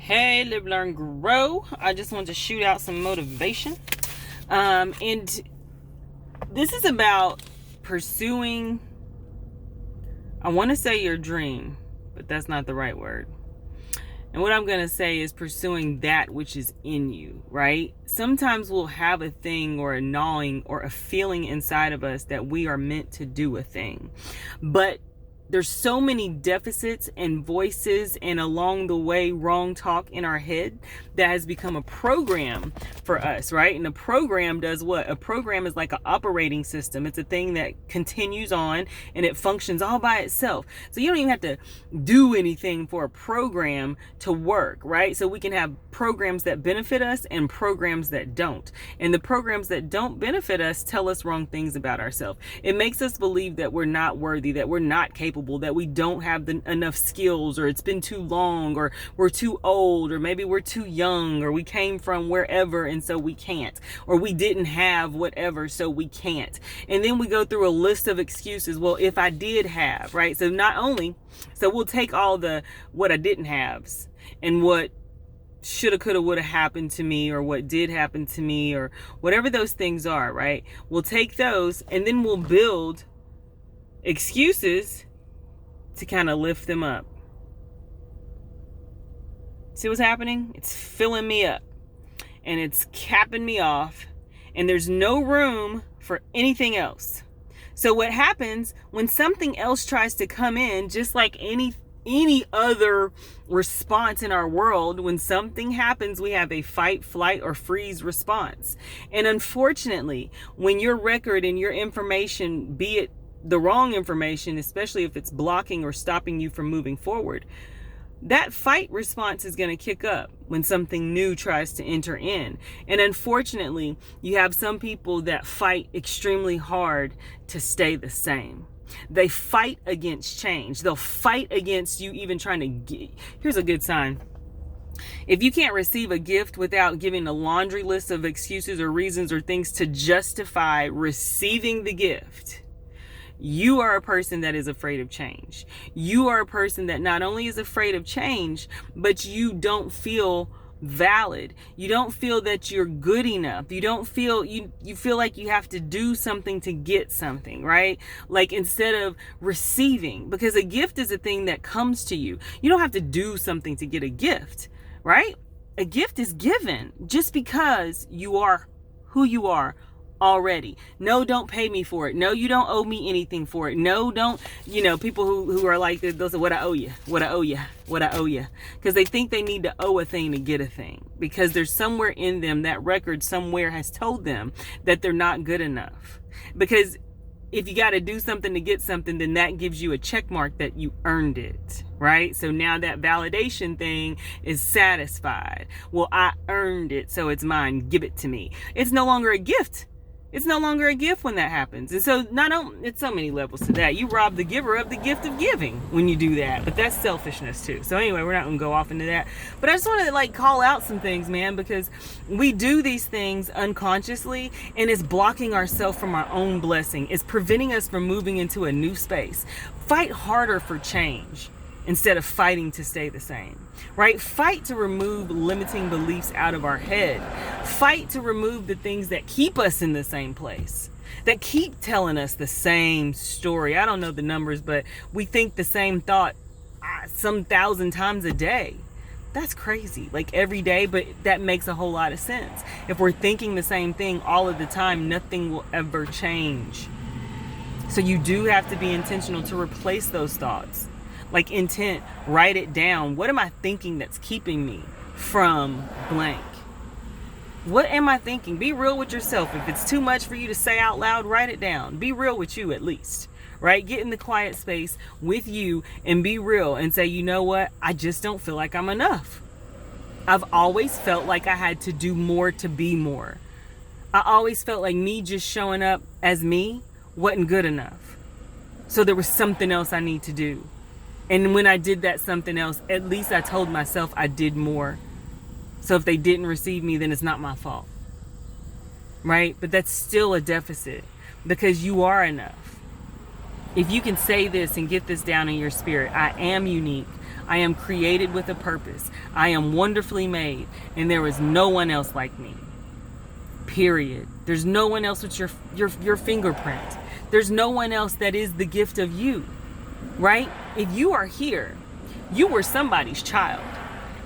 Hey, live, learn, grow. I just want to shoot out some motivation. And this is about pursuing, I want to say your dream, but that's not the right word. And what I'm going to say is pursuing that which is in you, right? Sometimes we'll have a thing or a gnawing or a feeling inside of us that we are meant to do a thing. But there's so many deficits and voices and along the way wrong talk in our head that has become a program for us, right? And a program does what? A program is like an operating system. It's a thing that continues on and it functions all by itself. So you don't even have to do anything for a program to work, right? So we can have programs that benefit us and programs that don't. And the programs that don't benefit us tell us wrong things about ourselves. It makes us believe that we're not worthy, that we're not capable, that we don't have enough skills, or it's been too long, or we're too old, or maybe we're too young, or we came from wherever and so we can't, or we didn't have whatever so we can't. And then we go through a list of excuses. Well, if I did have, right? So we'll take all the what I didn't haves and what shoulda, coulda, woulda happened to me, or what did happen to me, or whatever those things are, right? We'll take those and then we'll build excuses to kind of lift them up. See what's happening? It's filling me up and it's capping me off, and there's no room for anything else. So what happens when something else tries to come in, just like any other response in our world, when something happens, we have a fight, flight, or freeze response. And unfortunately, when your record and your information, be it the wrong information, especially if it's blocking or stopping you from moving forward, that fight response is going to kick up when something new tries to enter in. And unfortunately, you have some people that fight extremely hard to stay the same. They fight against change. They'll fight against you even trying to here's a good sign. If you can't receive a gift without giving a laundry list of excuses or reasons or things to justify receiving the gift, you are a person that is afraid of change. You are a person that not only is afraid of change, but you don't feel valid. You don't feel that you're good enough. You don't feel, you feel like you have to do something to get something, right? Like instead of receiving, because a gift is a thing that comes to you. You don't have to do something to get a gift, right? A gift is given just because you are who you are already. No, don't pay me for it. No, you don't owe me anything for it. No, don't, people who are like, they'll say, what I owe you, what I owe you, what I owe you. Because they think they need to owe a thing to get a thing. Because there's somewhere in them, that record somewhere has told them that they're not good enough. Because if you got to do something to get something, then that gives you a check mark that you earned it, right? So now that validation thing is satisfied. Well, I earned it, so it's mine. Give it to me. It's no longer a gift. It's no longer a gift when that happens. And so it's so many levels to that. You rob the giver of the gift of giving when you do that. But that's selfishness too. So anyway, we're not going to go off into that. But I just want to call out some things, man, because we do these things unconsciously and it's blocking ourselves from our own blessing. It's preventing us from moving into a new space. Fight harder for change instead of fighting to stay the same, right? Fight to remove limiting beliefs out of our head. Fight to remove the things that keep us in the same place, that keep telling us the same story. I don't know the numbers, but we think the same thought some 1,000 times a day. That's crazy, every day, but that makes a whole lot of sense. If we're thinking the same thing all of the time, nothing will ever change. So you do have to be intentional to replace those thoughts. Like intent, write it down. What am I thinking that's keeping me from blank? What am I thinking? Be real with yourself. If it's too much for you to say out loud, write it down. Be real with you at least, right? Get in the quiet space with you and be real and say, you know what? I just don't feel like I'm enough. I've always felt like I had to do more to be more. I always felt like me just showing up as me wasn't good enough. So there was something else I need to do. And when I did that something else, at least I told myself I did more. So if they didn't receive me, then it's not my fault. Right? But that's still a deficit because you are enough. If you can say this and get this down in your spirit, I am unique. I am created with a purpose. I am wonderfully made, and there is no one else like me. Period. There's no one else with your fingerprint. There's no one else that is the gift of you, right? If you are here, you were somebody's child.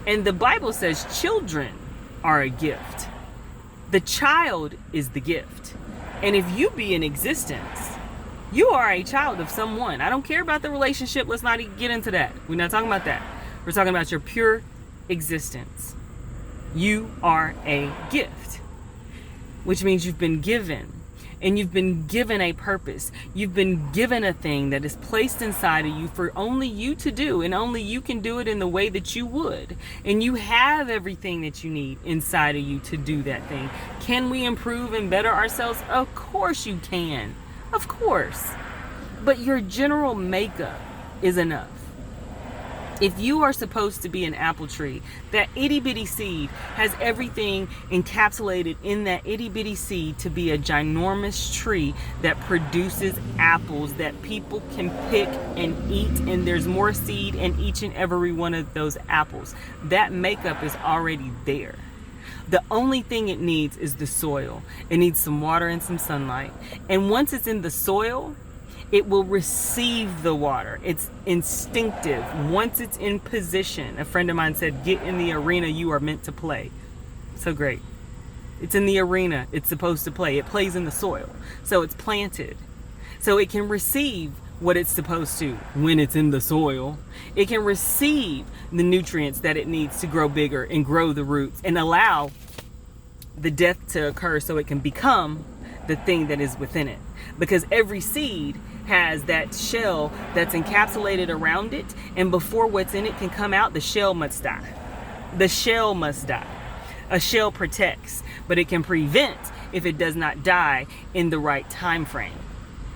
And the Bible says children are a gift. The child is the gift. And if you be in existence, you are a child of someone. I don't care about the relationship. Let's not get into that. We're not talking about that. We're talking about your pure existence. You are a gift, which means you've been given. And you've been given a purpose. You've been given a thing that is placed inside of you for only you to do. And only you can do it in the way that you would. And you have everything that you need inside of you to do that thing. Can we improve and better ourselves? Of course you can. Of course. But your general makeup is enough. If you are supposed to be an apple tree, that itty bitty seed has everything encapsulated in that itty bitty seed to be a ginormous tree that produces apples that people can pick and eat, and there's more seed in each and every one of those apples. That makeup is already there. The only thing it needs is the soil. It needs some water and some sunlight. And once it's in the soil, it will receive the water. It's instinctive. Once it's in position, a friend of mine said, get in the arena you are meant to play. So great. It's in the arena it's supposed to play. It plays in the soil. So it's planted. So it can receive what it's supposed to when it's in the soil. It can receive the nutrients that it needs to grow bigger and grow the roots and allow the death to occur so it can become the thing that is within it. Because every seed has that shell that's encapsulated around it, and before what's in it can come out, the shell must die. The shell must die. A shell protects, but it can prevent if it does not die in the right time frame.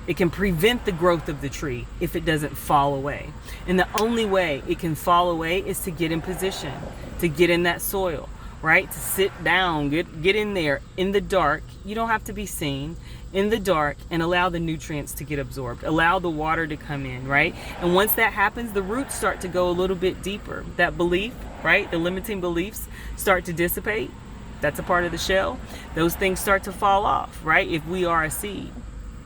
It can prevent the growth of the tree if it doesn't fall away. And the only way it can fall away is to get in position, to get in that soil, right? To sit down, get in there in the dark. You don't have to be seen, in the dark, and allow the nutrients to get absorbed. Allow the water to come in, right? And once that happens, the roots start to go a little bit deeper. That belief, right? The limiting beliefs start to dissipate. That's a part of the shell. Those things start to fall off, right? If we are a seed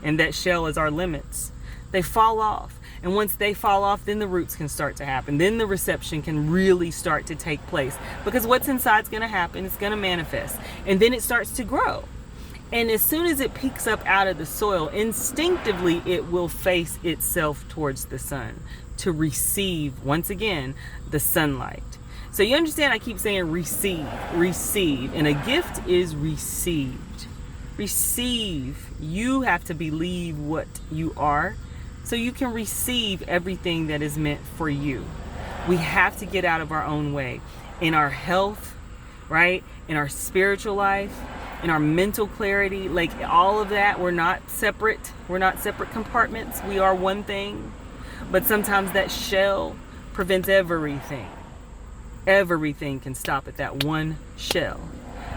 and that shell is our limits, they fall off. And once they fall off, then the roots can start to happen. Then the reception can really start to take place, because what's inside is going to happen. It's going to manifest, and then it starts to grow. And as soon as it peeks up out of the soil, instinctively it will face itself towards the sun to receive, once again, the sunlight. So you understand, I keep saying receive, receive. And a gift is received. Receive. You have to believe what you are so you can receive everything that is meant for you. We have to get out of our own way. In our health, right? In our spiritual life, in our mental clarity, like all of that, we're not separate. We're not separate compartments. We are one thing. But sometimes that shell prevents everything. Everything can stop at that one shell.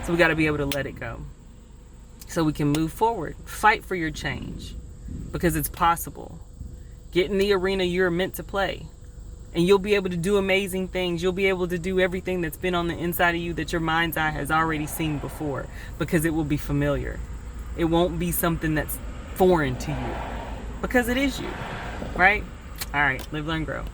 So we got to be able to let it go so we can move forward. Fight for your change, because it's possible. Get in the arena you're meant to play, and you'll be able to do amazing things. You'll be able to do everything that's been on the inside of you that your mind's eye has already seen before, because it will be familiar. It won't be something that's foreign to you, because it is you, right? All right, live, learn, grow.